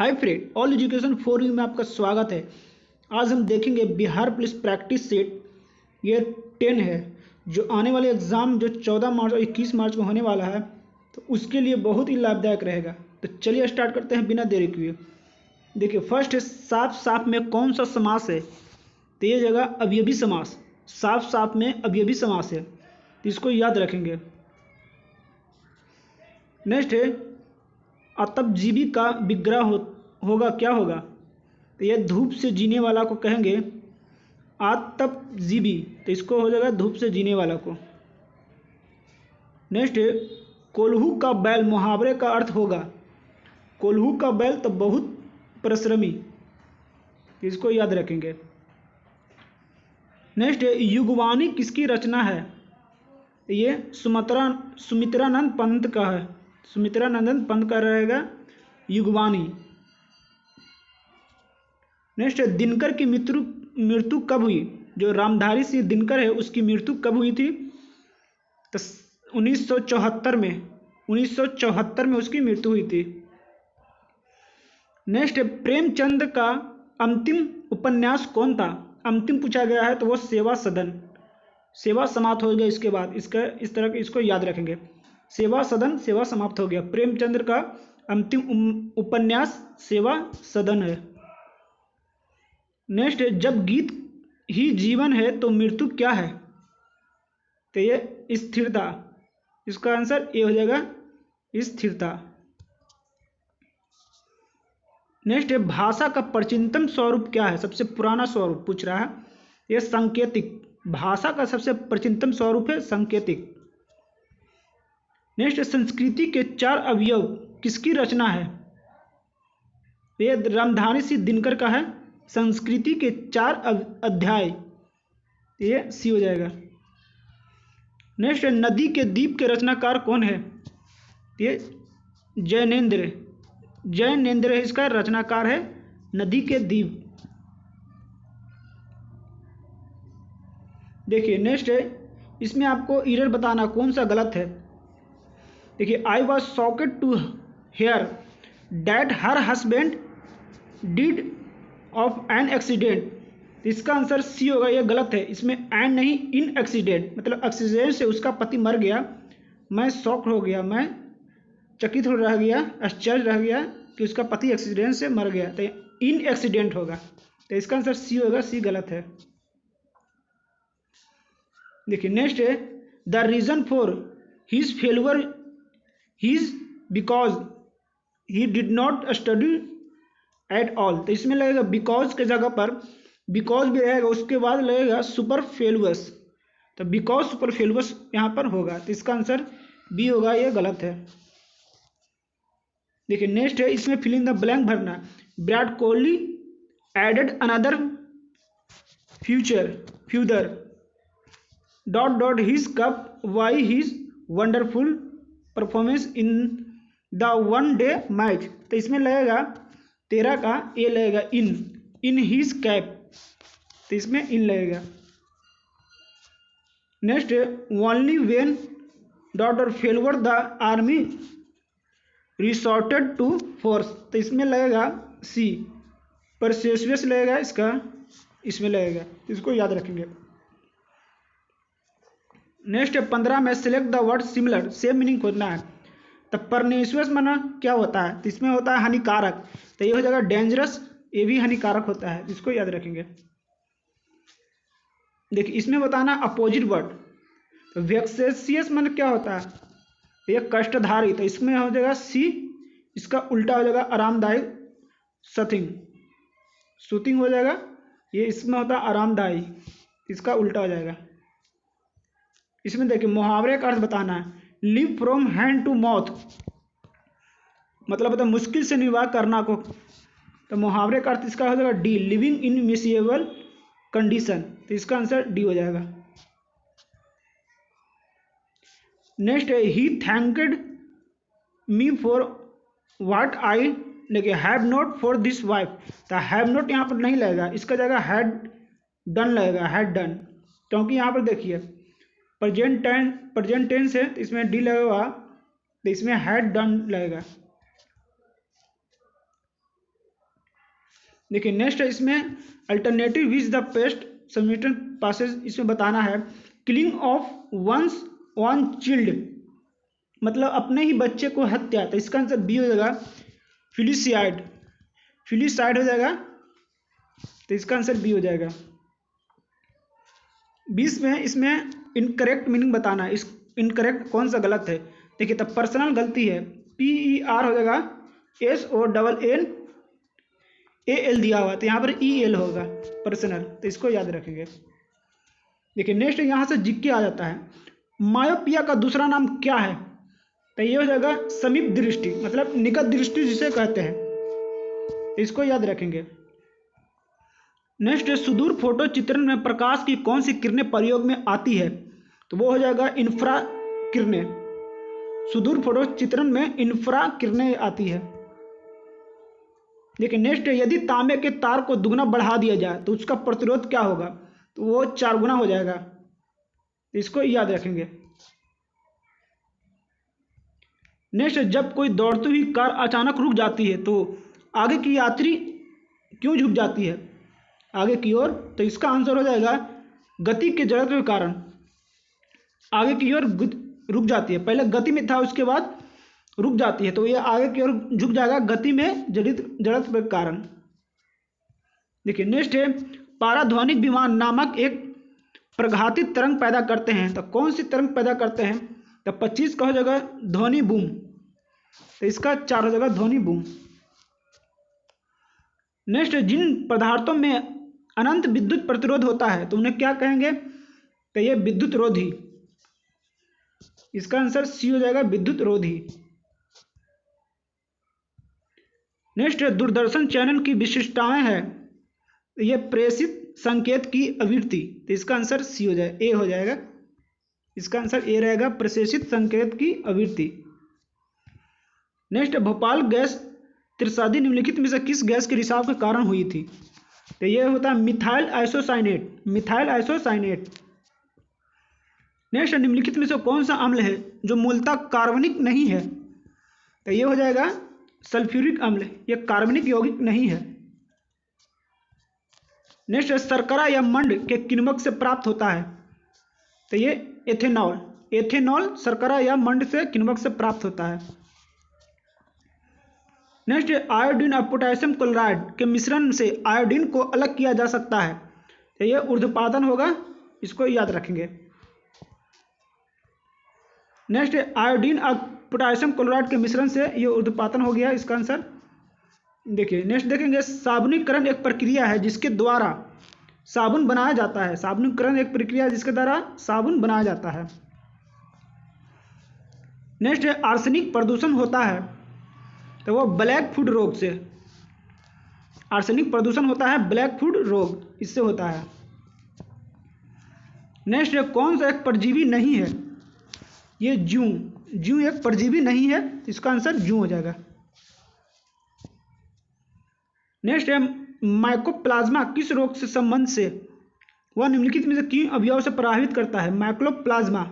Hi friend, all education for you में आपका स्वागत है। आज हम देखेंगे बिहार पुलिस प्रैक्टिस सेट ये 10 है जो आने वाले एग्ज़ाम जो 14 मार्च और 21 मार्च को होने वाला है, तो उसके लिए बहुत ही लाभदायक रहेगा। तो चलिए स्टार्ट करते हैं बिना देरी किए। देखिए, फर्स्ट है साफ साफ में कौन सा समास है, तो ये जगह अवयवी समास। साफ साफ में अवयवी समास है, तो इसको याद रखेंगे। नेक्स्ट है आतपजीवी का विग्रह होगा, क्या होगा, तो यह धूप से जीने वाला को कहेंगे आतपजीवी, तो इसको हो जाएगा धूप से जीने वाला को। नेक्स्ट है कोल्हू का बैल मुहावरे का अर्थ होगा, कोल्हू का बैल तो बहुत परिश्रमी, इसको याद रखेंगे। नेक्स्ट है युगवाणी किसकी रचना है, ये सुमित्रानंद पंत का है, सुमित्रानंद पंत का रहेगा युगवाणी। नेक्स्ट है दिनकर की मृत्यु कब हुई, जो रामधारी सिंह दिनकर है उसकी मृत्यु कब हुई थी, तो 1974 में उसकी मृत्यु हुई थी। नेक्स्ट है प्रेमचंद का अंतिम उपन्यास कौन था, अंतिम पूछा गया है तो वो सेवा सदन, सेवा समाप्त हो गया इसके बाद, इसका इस तरह के इसको याद रखेंगे। सेवा सदन, सेवा समाप्त हो गया। प्रेमचंद्र का अंतिम उपन्यास सेवा सदन है। नेक्स्ट है जब गीत ही जीवन है तो मृत्यु क्या है, तो ये स्थिरता, इसका आंसर ये हो जाएगा स्थिरता। नेक्स्ट है भाषा का प्राचीनतम स्वरूप क्या है, सबसे पुराना स्वरूप पूछ रहा है, ये सांकेतिक, भाषा का सबसे प्राचीनतम स्वरूप है सांकेतिक। नेक्स्ट संस्कृति के 4 अवयव किसकी रचना है, ये रामधारी सिंह दिनकर का है। संस्कृति के 4 अध्याय, ये सी हो जाएगा। नेक्स्ट नदी के द्वीप के रचनाकार कौन है, ये जैनेन्द्र इसका रचनाकार है नदी के द्वीप। देखिए नेक्स्ट है इसमें आपको एरर बताना कौन सा गलत है। देखिए I was shocked to hear that her husband did of an accident, इसका आंसर सी होगा, ये गलत है। इसमें एन नहीं, इन एक्सीडेंट, मतलब एक्सीडेंट से उसका पति मर गया। मैं शॉक हो गया, मैं चकित हो रह गया, आश्चर्य रह गया कि उसका पति एक्सीडेंट से मर गया, तो इन एक्सीडेंट होगा, तो इसका आंसर सी होगा, सी गलत है। देखिए नेक्स्ट है the reason for his failure his because he did not study at all, तो इसमें लगेगा बिकॉज के जगह पर बिकॉज भी रहेगा, उसके बाद लगेगा सुपरफ्लुअस, तो बिकॉज सुपरफ्लुअस यहाँ पर होगा, तो इसका आंसर बी होगा, ये गलत है। देखिए नेक्स्ट है इसमें फिल इन द ब्लैंक भरना। Virat Kohli added another feather dot dot his cap by his wonderful performance in the one day match, तो इसमें लगेगा 13 का ये लगेगा इन हिज कैप, तो इसमें इन लगेगा। नेक्स्ट है only when dot dot failure the army resorted to force, तो इसमें लगेगा सी, परसेसियस लगेगा इसका, इसमें लगेगा, इसको याद रखेंगे। नेक्स्ट है 15 में select the word similar, same meaning खोजना है। तो परनेशियस माना क्या होता है, तो इसमें होता है हानिकारक, तो ये हो जाएगा डेंजरस, ये भी हानिकारक होता है, इसको याद रखेंगे। देखिए इसमें बताना अपोजिट वर्ड, तो वेक्सेसियस माना क्या होता है, तो ये कष्टधारी, तो इसमें हो जाएगा सी, इसका उल्टा हो जाएगा आरामदायक, सूथिंग हो जाएगा, ये इसमें होता है आरामदायी, इसका उल्टा हो जाएगा। इसमें देखिए मुहावरे का अर्थ बताना है, live from hand to mouth, मतलब होता है मुश्किल से निर्वाह करना को, तो मुहावरे का अर्थ इसका हो जाएगा D, living in miserable condition, तो इसका आंसर डी हो जाएगा। नेक्स्ट है he thanked me for what I, देखिए have not for this wife, तो हैव नॉट यहाँ पर नहीं लगेगा, इसका जगह हैड डन लगेगा, हैड डन, क्योंकि यहाँ पर देखिए प्रेजेंट टेंस है, तो इसमें डी लगेगा, तो इसमें हैड डन लगेगा। देखिए नेक्स्ट इसमें alternative which the best submitted passage, इसमें बताना है killing of once one child, मतलब अपने ही बच्चे को हत्या, तो इसका आंसर बी हो जाएगा फिलिसाइड, फिलिसाइड हो जाएगा, तो इसका आंसर बी हो जाएगा। 20 में इसमें इनकरेक्ट मीनिंग बताना है, इस इनकरेक्ट कौन सा गलत है। देखिए तब पर्सनल गलती है, PER हो जाएगा SONNAL दिया हुआ, तो यहाँ पर EL होगा पर्सनल, तो इसको याद रखेंगे। देखिए नेक्स्ट यहाँ से जिक्के आ जाता है, मायोपिया का दूसरा नाम क्या है, तो ये हो जाएगा समीप दृष्टि, मतलब निकट दृष्टि जिसे कहते हैं, तो इसको याद रखेंगे। नेक्स्ट सुदूर फोटो चित्रण में प्रकाश की कौन सी किरणें प्रयोग में आती है, तो वो हो जाएगा इंफ्रा किरणें, सुदूर फोटो चित्रण में इंफ्रा किरणें आती है। देखिए नेक्स्ट यदि तांबे के तार को दुगना बढ़ा दिया जाए तो उसका प्रतिरोध क्या होगा, तो वो 4 गुना हो जाएगा, इसको याद रखेंगे। नेक्स्ट जब कोई दौड़ती हुई कार अचानक रुक जाती है तो आगे की यात्री क्यों झुक जाती है आगे की ओर, तो इसका आंसर हो जाएगा गति के जड़त्व के कारण आगे की ओर रुक जाती है, पहले गति में था उसके बाद रुक जाती है, तो ये आगे की ओर झुक जाएगा गति में जड़त्व के कारण। देखिए नेक्स्ट है पाराध्वनिक विमान नामक एक प्रघातित तरंग पैदा करते हैं, तो कौन सी तरंग पैदा करते हैं, तो 25 का हो जाएगा ध्वनि बूम, तो इसका 4 हो जाएगा ध्वनि बूम। नेक्स्ट जिन पदार्थों में अनंत विद्युत प्रतिरोध होता है तो उन्हें क्या कहेंगे, तो ये विद्युत रोधी, इसका आंसर सी हो जाएगा विद्युत रोधी। नेक्स्ट दूरदर्शन चैनल की विशिष्टताएं है, तो ये प्रेषित संकेत की आवृत्ति, तो इसका आंसर सी हो जाएगा, ए हो जाएगा, इसका आंसर ए रहेगा प्रेषित संकेत की आवृत्ति। नेक्स्ट भोपाल गैस त्रसादी निम्नलिखित में से किस गैस के रिसाव के कारण हुई थी, तो ये होता है methyl isocyanate, methyl isocyanate. Next निम्नलिखित में से कौन सा अम्ल है जो मूलतः कार्बनिक नहीं है, तो ये हो जाएगा सल्फ्यूरिक अम्ल, ये कार्बनिक यौगिक नहीं है। नेक्स्ट शर्करा या मंड के किण्वक से प्राप्त होता है, तो ये एथेनॉल, एथेनॉल शर्करा या मंड से किण्वक से प्राप्त होता है। नेक्स्ट आयोडीन और पोटेशियम क्लोराइड के मिश्रण से आयोडीन को अलग किया जा सकता है, तो ये ऊर्ध्वपातन होगा, इसको याद रखेंगे। नेक्स्ट आयोडीन और पोटेशियम क्लोराइड के मिश्रण से ये ऊर्ध्वपातन हो गया, इसका आंसर। देखिए नेक्स्ट देखेंगे साबुनीकरण एक प्रक्रिया है जिसके द्वारा साबुन बनाया जाता है, साबुनीकरण एक प्रक्रिया है जिसके द्वारा साबुन बनाया जाता है। नेक्स्ट आर्सेनिक प्रदूषण होता है, तो वो ब्लैक फूड रोग से, आर्सेनिक प्रदूषण होता है ब्लैक फूड रोग, इससे होता है। नेक्स्ट कौन सा एक परजीवी नहीं है, ये जूं, जूं एक परजीवी नहीं है, इसका आंसर जूं हो जाएगा। नेक्स्ट है माइकोप्लाज्मा किस रोग से संबंध से वह निम्नलिखित में से किन अवयव से प्रभावित करता है, माइकोप्लाज्मा,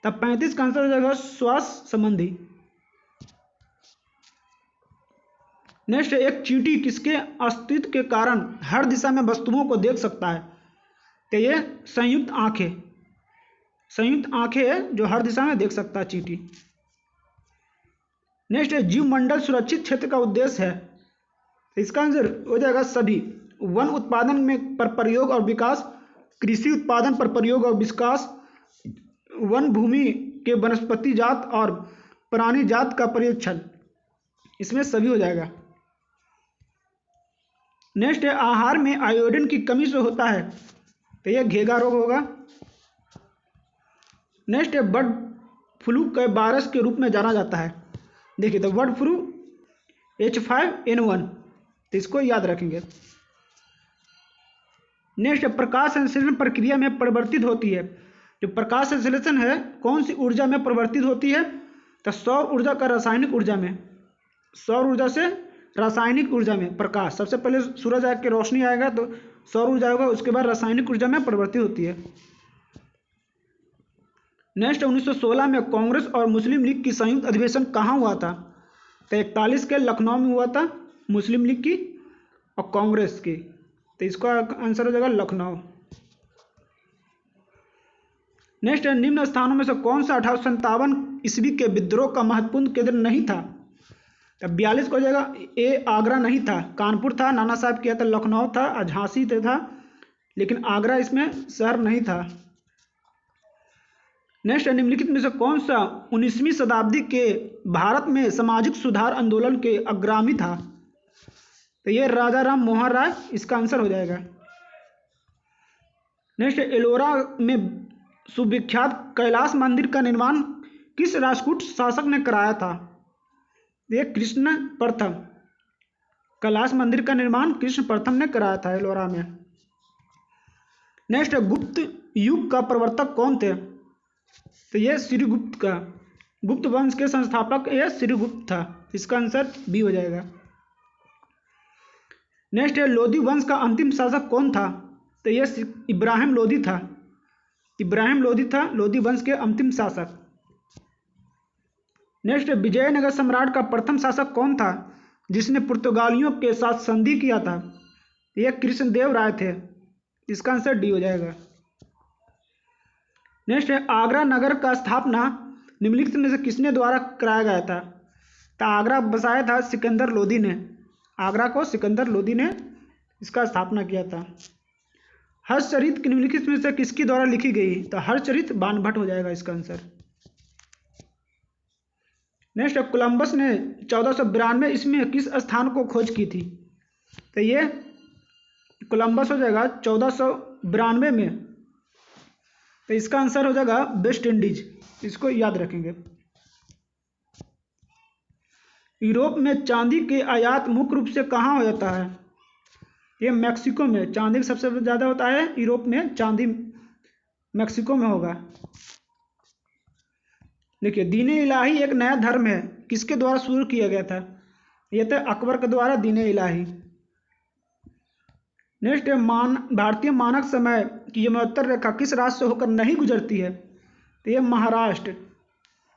तब 35 का आंसर हो जाएगा श्वास संबंधी। नेक्स्ट एक चींटी किसके अस्तित्व के कारण हर दिशा में वस्तुओं को देख सकता है, तो ये संयुक्त आंखें, संयुक्त आंखें है जो हर दिशा में देख सकता है चींटी। नेक्स्ट है जीवमंडल सुरक्षित क्षेत्र का उद्देश्य है, तो इसका आंसर हो जाएगा सभी, वन उत्पादन में पर प्रयोग और विकास, कृषि उत्पादन पर प्रयोग और विकास, वन भूमि के वनस्पति जात और प्राणी जात का परिरक्षण, इसमें सभी हो जाएगा। नेक्स्ट है आहार में आयोडीन की कमी से होता है, तो यह घेगा रोग होगा। नेक्स्ट है बर्ड फ्लू के वायरस के रूप में जाना जाता है, देखिए तो बर्ड फ्लू H5N1, तो इसको याद रखेंगे। नेक्स्ट प्रकाश संश्लेषण प्रक्रिया में परिवर्तित होती है, जो प्रकाश संश्लेषण है कौन सी ऊर्जा में परिवर्तित होती है, तो सौर ऊर्जा का रासायनिक ऊर्जा में, सौर ऊर्जा से रासायनिक ऊर्जा में प्रकाश, सबसे पहले सूरज आके रोशनी आएगा तो सौर ऊर्जा होगा, उसके बाद रासायनिक ऊर्जा में परिवर्तित होती है। नेक्स्ट 1916 में कांग्रेस और मुस्लिम लीग की संयुक्त अधिवेशन कहाँ हुआ था, तो 41 के लखनऊ में हुआ था मुस्लिम लीग की, और कांग्रेस की। तो इसका आंसर हो जाएगा लखनऊ। नेक्स्ट है, निम्न स्थानों में से कौन सा 1857 ईस्वी के विद्रोह का महत्वपूर्ण केंद्र नहीं था? तो 42 को हो जाएगा ए, आगरा नहीं था, कानपुर था, नाना साहब किया था, लखनऊ था, झांसी था, लेकिन आगरा इसमें शहर नहीं था। नेक्स्ट है, निम्नलिखित में से कौन सा 19वीं शताब्दी के भारत में सामाजिक सुधार आंदोलन के अग्रणी था? तो ये राजा राम मोहन राय इसका आंसर हो जाएगा। नेक्स्ट है, एलोरा में सुविख्यात कैलाश मंदिर का निर्माण किस राष्ट्रकूट शासक ने कराया था? ये कृष्ण प्रथम। कैलाश मंदिर का निर्माण कृष्ण प्रथम ने कराया था एलोरा में। नेक्स्ट है, गुप्त युग का प्रवर्तक कौन थे? तो ये श्रीगुप्त का, गुप्त वंश के संस्थापक ये श्रीगुप्त था। इसका आंसर बी हो जाएगा। नेक्स्ट है, लोधी वंश का अंतिम शासक कौन था? तो ये इब्राहिम लोधी था। इब्राहिम लोधी था लोधी वंश के अंतिम शासक। नेक्स्ट है, विजयनगर सम्राट का प्रथम शासक कौन था जिसने पुर्तगालियों के साथ संधि किया था? यह कृष्णदेव राय थे। इसका आंसर डी हो जाएगा। नेक्स्ट है, आगरा नगर का स्थापना निम्नलिखित में से किसने द्वारा कराया गया था? तो आगरा बसाया था सिकंदर लोधी ने। आगरा को सिकंदर लोधी ने इसका स्थापना किया था। हर्षचरित निम्नलिखित में से किसके द्वारा लिखी गई? तो हर्षचरित बाणभट्ट हो जाएगा इसका आंसर। नेक्स्ट है, कोलंबस ने 1492 इसमें किस स्थान को खोज की थी? तो ये कोलंबस हो जाएगा 1492 में। तो इसका आंसर हो जाएगा वेस्ट इंडीज। इसको याद रखेंगे। यूरोप में चांदी के आयात मुख्य रूप से कहाँ हो जाता है? ये मैक्सिको में चांदी सबसे ज़्यादा होता है। यूरोप में चांदी मैक्सिको में होगा। देखिए, दीन-ए इलाही एक नया धर्म है, किसके द्वारा शुरू किया गया था? ये था अकबर के द्वारा दीन-ए इलाही। नेक्स्ट है, भारतीय मानक समय की यमोत्तर रेखा किस राज्य से होकर नहीं गुजरती है? तो ये महाराष्ट्र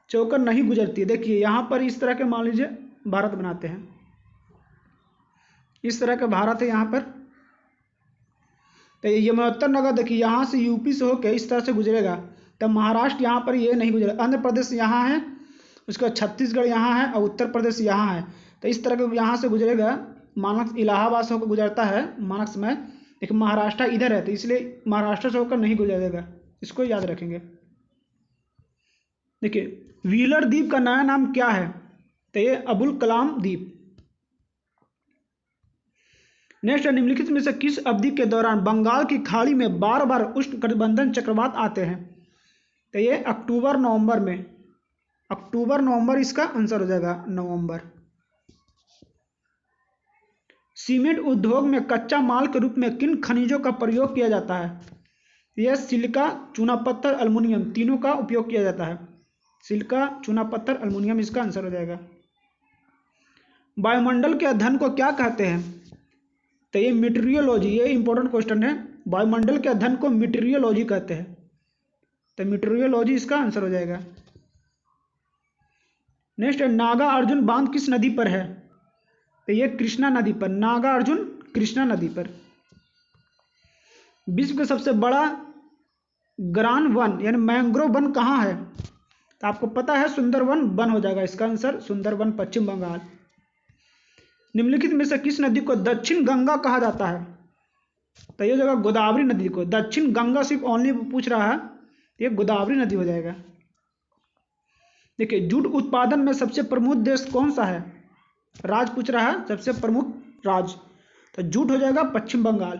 से होकर नहीं गुजरती है। देखिए यहाँ पर इस तरह के मान लीजिए भारत बनाते हैं, इस तरह का भारत है यहाँ पर। तो यमुनोत्तर नगर देखिए यहाँ से यूपी से होकर इस तरह से गुजरेगा। तब महाराष्ट्र यहाँ पर ये नहीं गुजरेगा। आंध्र प्रदेश यहाँ है, उसका छत्तीसगढ़ यहाँ है और उत्तर प्रदेश यहाँ है। तो इस तरह के यहाँ से गुजरेगा। मानक इलाहाबाद से होकर गुजरता है मानक समय, लेकिन महाराष्ट्र इधर है तो इसलिए महाराष्ट्र से होकर नहीं गुजरेगा। इसको याद रखेंगे। देखिए, व्हीलर द्वीप का नया नाम क्या है? तो ये अबुल कलाम द्वीप। नेक्स्ट, निम्नलिखित में से किस अवधि के दौरान बंगाल की खाड़ी में बार बार उष्णकटिबंधीय चक्रवात आते हैं? तो ये अक्टूबर नवंबर में। अक्टूबर नवंबर इसका आंसर हो जाएगा, नवंबर। सीमेंट उद्योग में कच्चा माल के रूप में किन खनिजों का प्रयोग किया जाता है? यह सिलिका, चूना पत्थर, अल्मुनियम, तीनों का उपयोग किया जाता है। सिलिका, चूना पत्थर, अल्मुनियम इसका आंसर हो जाएगा। वायुमंडल के अध्ययन को क्या कहते हैं? तो ये मीटेरियोलॉजी, ये इंपॉर्टेंट क्वेश्चन है। वायुमंडल के अध्ययन को मीटेरियोलॉजी कहते हैं। तो मीटेरियोलॉजी इसका आंसर हो जाएगा। नेक्स्ट है, नागा अर्जुन बांध किस नदी पर है? तो ये कृष्णा नदी पर। नागा अर्जुन कृष्णा नदी पर। विश्व का सबसे बड़ा ग्रान वन यानी मैंग्रोव वन कहाँ है? तो आपको पता है सुंदरवन वन हो जाएगा इसका आंसर, सुंदरवन, पश्चिम बंगाल। निम्नलिखित में से किस नदी को दक्षिण गंगा कहा जाता है? तो ये जगह गोदावरी नदी को। दक्षिण गंगा सिर्फ ओनली पूछ रहा है, ये गोदावरी नदी हो जाएगा। देखिए, जूट उत्पादन में सबसे प्रमुख देश कौन सा है? राज्य पूछ रहा है, सबसे प्रमुख राज्य। तो जूट हो जाएगा पश्चिम बंगाल।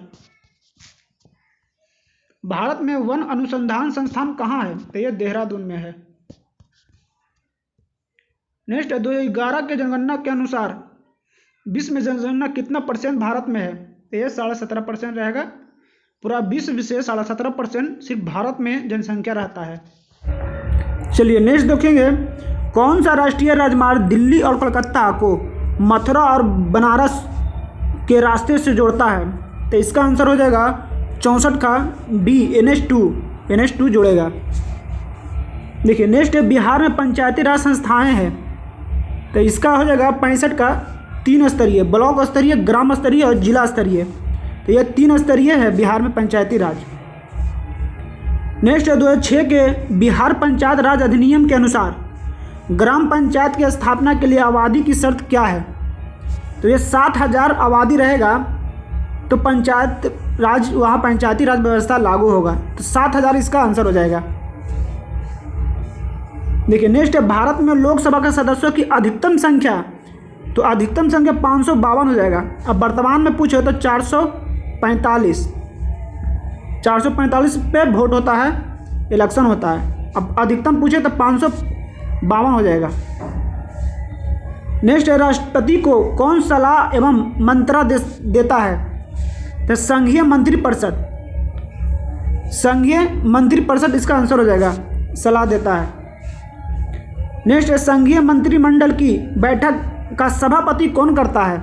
भारत में वन अनुसंधान संस्थान कहाँ है? तो ये देहरादून में है। नेक्स्ट है, 2011 के जनगणना के अनुसार विश्व में जनगणना कितना % भारत में है? तो ये 17.5% रहेगा। पूरा विश्व से 17.5% सिर्फ भारत में जनसंख्या रहता है। चलिए नेक्स्ट देखेंगे, कौन सा राष्ट्रीय राजमार्ग दिल्ली और कलकत्ता को मथुरा और बनारस के रास्ते से जोड़ता है? तो इसका आंसर हो जाएगा 64 का बी, NH2 जोड़ेगा। देखिए नेक्स्ट है, बिहार में पंचायती राज संस्थाएं हैं। तो इसका हो जाएगा 65 का 3 स्तरीय, ब्लॉक स्तरीय, ग्राम स्तरीय और जिला स्तरीय। तो ये 3 स्तरीय है बिहार में पंचायती राज। नेक्स्ट है 2006 के बिहार पंचायत राज अधिनियम के अनुसार ग्राम पंचायत की स्थापना के लिए आबादी की शर्त क्या है? तो ये 60,000 आबादी रहेगा तो पंचायत राज, वहाँ पंचायती राज व्यवस्था लागू होगा। तो 60,000 इसका आंसर हो जाएगा। देखिए नेक्स्ट है भारत में लोकसभा के सदस्यों की अधिकतम संख्या। तो अधिकतम संख्या 552 हो जाएगा। अब वर्तमान में पूछे तो 445 पे वोट होता है, इलेक्शन होता है। अब अधिकतम पूछे तो 552 हो जाएगा। नेक्स्ट है राष्ट्रपति को कौन सलाह एवं मंत्रादेश देता है? तो संघीय मंत्रिपरिषद। संघीय मंत्रिपरिषद इसका आंसर हो जाएगा, सलाह देता है। नेक्स्ट है संघीय मंत्रिमंडल की बैठक का सभापति कौन करता है?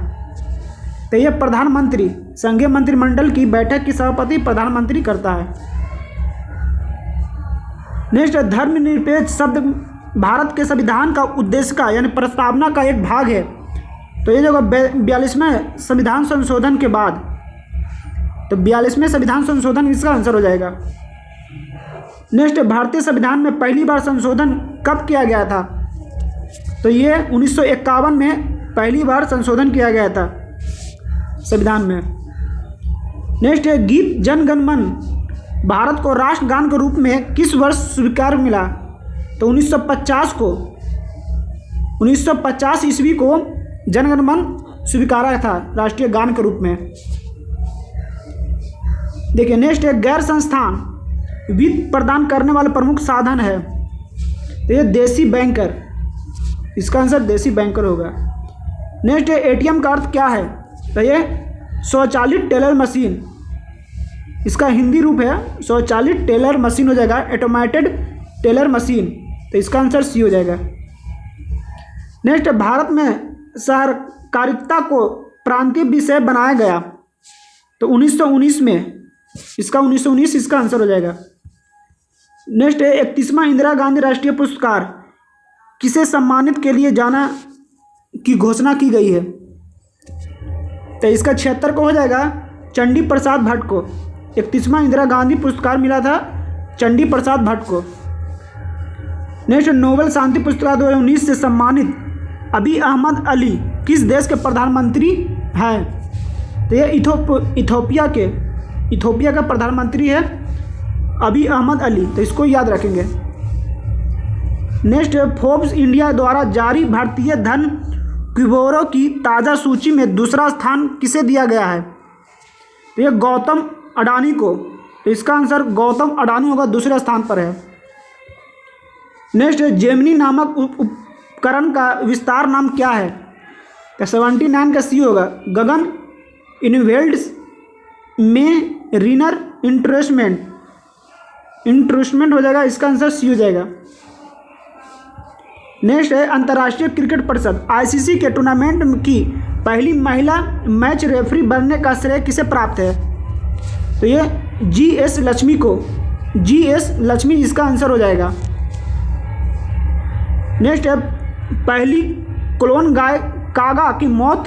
तो ये प्रधानमंत्री, संघीय मंत्रिमंडल की बैठक की सभापति प्रधानमंत्री करता है। नेक्स्ट है धर्मनिरपेक्ष शब्द भारत के संविधान का उद्देश्य का यानी प्रस्तावना का एक भाग है। तो ये जो 42वें संविधान संशोधन के बाद, तो 42वें संविधान संशोधन इसका आंसर हो जाएगा। नेक्स्ट भारतीय संविधान में पहली बार संशोधन कब किया गया था? तो ये 1951 में पहली बार संशोधन किया गया था संविधान में। नेक्स्ट है गीत जन गण मन भारत को राष्ट्रगान के रूप में किस वर्ष स्वीकार मिला? तो 1950 ईस्वी को जन गण मन स्वीकारा था राष्ट्रीय गान के रूप में। देखिए नेक्स्ट है गैर संस्थान वित्त प्रदान करने वाले प्रमुख साधन है। तो ये देसी बैंकर, इसका आंसर देसी बैंकर होगा। नेक्स्ट है एटीएम का अर्थ क्या है? तो ये स्वचालित टेलर मशीन, इसका हिंदी रूप है स्वचालित टेलर मशीन हो जाएगा, ऑटोमेटेड टेलर मशीन। तो इसका आंसर सी हो जाएगा। नेक्स्ट भारत में सहकारिता को प्रांतीय विषय बनाया गया। तो 1919 में, इसका 1919 इसका आंसर हो जाएगा। नेक्स्ट है 31वां इंदिरा गांधी राष्ट्रीय पुरस्कार किसे सम्मानित के लिए जाना की घोषणा की गई है? तो इसका 76 को हो जाएगा चंडी प्रसाद भट्ट को। 31वां इंदिरा गांधी पुरस्कार मिला था चंडी प्रसाद भट्ट को। नेक्स्ट नोबेल शांति पुरस्कार 2019 से सम्मानित अबी अहमद अली किस देश के प्रधानमंत्री हैं? तो ये इथोपिया का प्रधानमंत्री है अबी अहमद अली। तो इसको याद रखेंगे। नेक्स्ट फोर्ब्स इंडिया द्वारा जारी भारतीय धन गिरोह की ताज़ा सूची में दूसरा स्थान किसे दिया गया है? तो ये गौतम अडानी को। तो इसका आंसर गौतम अडानी होगा, दूसरे स्थान पर है। नेक्स्ट जेमिनी नामक उपकरण का विस्तार नाम क्या है? तो 79 का सी होगा, गगन इन्वेल्ड्स में रीनर इंट्रूसमेंट हो जाएगा, इसका आंसर सी हो जाएगा। नेक्स्ट है अंतर्राष्ट्रीय क्रिकेट परिषद आईसीसी के टूर्नामेंट की पहली महिला मैच रेफरी बनने का श्रेय किसे प्राप्त है? तो ये जीएस लक्ष्मी को, जीएस लक्ष्मी इसका आंसर हो जाएगा। नेक्स्ट है पहली क्लोन गाय कागा की मौत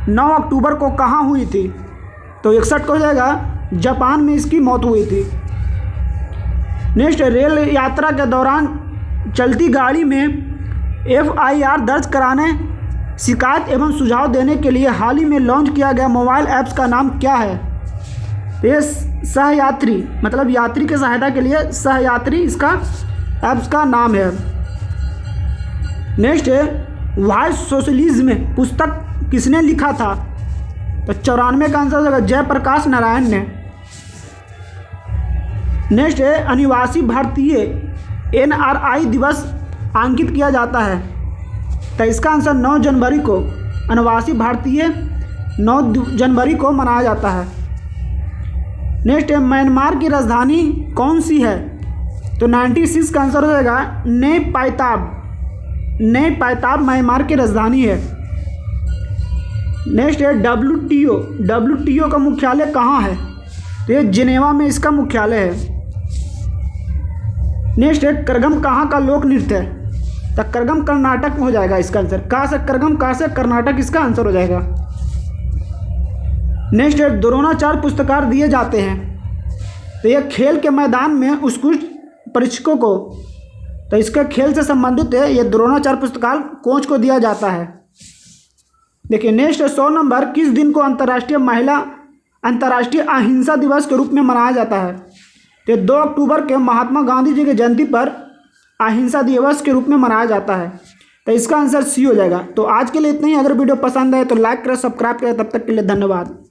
9 अक्टूबर को कहाँ हुई थी? तो 61 को हो जाएगा, जापान में इसकी मौत हुई थी। नेक्स्ट रेल यात्रा के दौरान चलती गाड़ी में FIR दर्ज कराने, शिकायत एवं सुझाव देने के लिए हाल ही में लॉन्च किया गया मोबाइल ऐप्स का नाम क्या है? ये सहयात्री, मतलब यात्री की सहायता के लिए सहयात्री इसका ऐप्स का नाम है। नेक्स्ट है व्हाई सोशलिज्म पुस्तक किसने लिखा था? तो 94 का आंसर होगा जयप्रकाश नारायण ने। नेक्स्ट है अनिवासी भारतीय NRI दिवस अंकित किया जाता है। तो इसका आंसर 9 जनवरी को, अनिवासी भारतीय 9 जनवरी को मनाया जाता है। नेक्स्ट है म्यांमार की राजधानी कौन सी है? तो 96 का आंसर हो जाएगा नए पायताब म्यांमार की राजधानी है। नेक्स्ट है WTO का मुख्यालय कहाँ है? तो ये जिनेवा में इसका मुख्यालय है। नेक्स्ट है करगम कहाँ का लोक नृत्य है? सक्करगम कर्नाटक में हो जाएगा इसका आंसर। का सक्करगम, का से कर्नाटक इसका आंसर हो जाएगा। नेक्स्ट है द्रोणाचार्य पुरस्कार दिए जाते हैं, तो यह खेल के मैदान में उत्कृष्ट परीक्षकों को, तो इसका खेल से संबंधित है, यह द्रोणाचार्य पुरस्कार कोच को दिया जाता है। देखिए नेक्स्ट है 100 नंबर, किस दिन को अंतर्राष्ट्रीय अहिंसा दिवस के रूप में मनाया जाता है? तो 2 अक्टूबर के महात्मा गांधी जी की जयंती पर अहिंसा दिवस के रूप में मनाया जाता है, तो इसका आंसर सी हो जाएगा। तो आज के लिए इतना ही। अगर वीडियो पसंद आए तो लाइक करें, सब्सक्राइब करें। तब तक के लिए धन्यवाद।